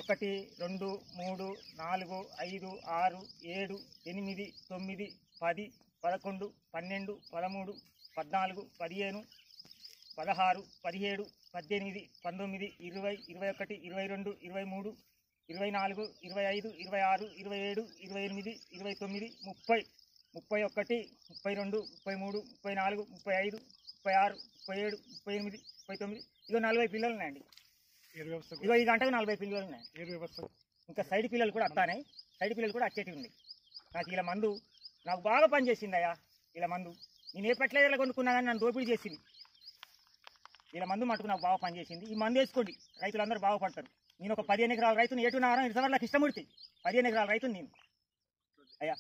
1 2 3 4 5 6 7 8 9 10 11 12 13 14 15 16 17 18 19 20 21 22 23 24 25 26 27 28 29 30 31 32 33 34 35 36 37 38 39 ఇగో 40 పిల్లలు ఉన్నాయండి. ఇగో ఈ గంటకు 40 పిల్లలు ఉన్నాయి. ఇంకా సైడ్ పిల్లలు కూడా వస్తాయి. సైడ్ పిల్లలు కూడా వచ్చేటివి ఉన్నాయి. నాకు ఇలా మందు నాకు బాగా పనిచేసింది అయ్యా. ఇలా మందు నేను ఏ ఫెర్టిలైజర్లో కొనుక్కున్నా కానీ నన్ను దోపిడీ చేసింది. ఇలా మందు మటుకు నాకు బాగా పనిచేసింది. ఈ మందు వేసుకోండి, రైతులందరూ బాగుపడతారు. నేను ఒక 15 ఎకరాల రైతుని ఏటున్నారో ఇరవై ఇష్టముడితే 15 ఎకరాల రైతుని నేను అయ్యా.